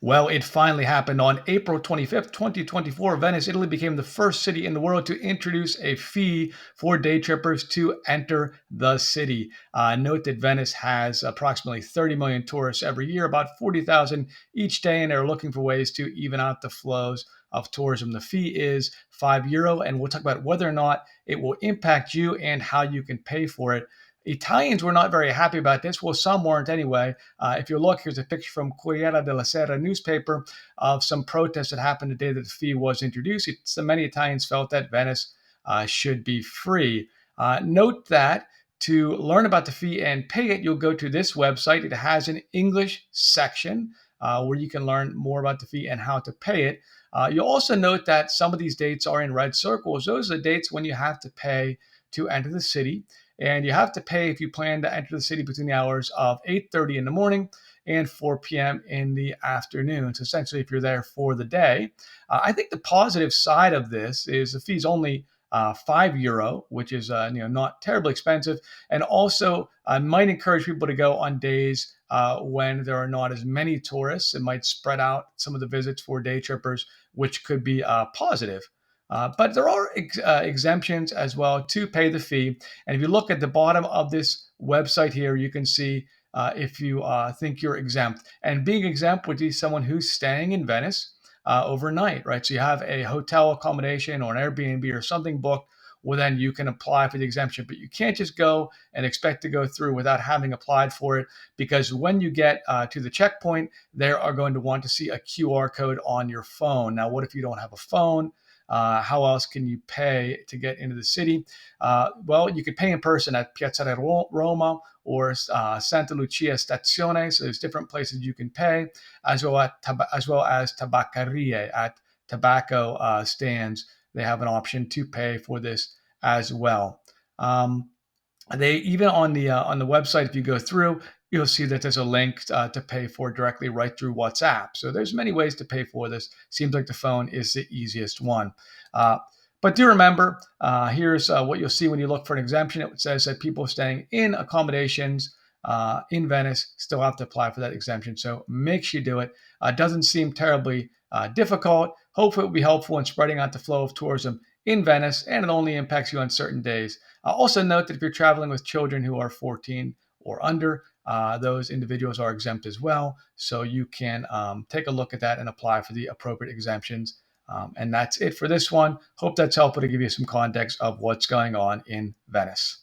Well, it finally happened on April 25th, 2024. Venice, Italy became the first city in the world to introduce a fee for day trippers to enter the city. Note that Venice has approximately 30 million tourists every year, about 40,000 each day, and they're looking for ways to even out the flows of tourism. The fee is €5, and we'll talk about whether or not it will impact you and how you can pay for it. Italians were not very happy about this. Well, some weren't anyway. If you look, here's a picture from Corriere della Sera newspaper of some protests that happened the day that the fee was introduced. Many Italians felt that Venice should be free. Note that to learn about the fee and pay it, you'll go to this website. It has an English section where you can learn more about the fee and how to pay it. You'll also note that some of these dates are in red circles. Those are the dates when you have to pay to enter the city. And you have to pay if you plan to enter the city between the hours of 8:30 in the morning and 4 p.m. in the afternoon. So essentially, if you're there for the day, I think the positive side of this is the fee's only €5, which is not terribly expensive, and also might encourage people to go on days when there are not as many tourists. It might spread out some of the visits for day trippers, which could be positive. But there are exemptions as well to pay the fee. And if you look at the bottom of this website here, you can see if you think you're exempt. And being exempt would be someone who's staying in Venice overnight, right? So you have a hotel accommodation or an Airbnb or something booked. Well, then you can apply for the exemption, but you can't just go and expect to go through without having applied for it, because when you get to the checkpoint, they are going to want to see a QR code on your phone. Now, what if you don't have a phone? How else can you pay to get into the city? Well, you could pay in person at Piazzale Roma or Santa Lucia Stazione. So there's different places you can pay, as well as tabaccarie at tobacco stands. They have an option to pay for this as well. They even on the website, if you go through, you'll see that there's a link to pay for directly right through WhatsApp. So there's many ways to pay for this. Seems like the phone is the easiest one. Uh, but do remember, here's what you'll see when you look for an exemption. It says that people staying in accommodations in Venice still have to apply for that exemption. So make sure you do it. Doesn't seem terribly difficult. Hopefully, it will be helpful in spreading out the flow of tourism in Venice, and it only impacts you on certain days. Also note that if you're traveling with children who are 14 or under, those individuals are exempt as well. So you can take a look at that and apply for the appropriate exemptions. And that's it for this one. Hope that's helpful to give you some context of what's going on in Venice.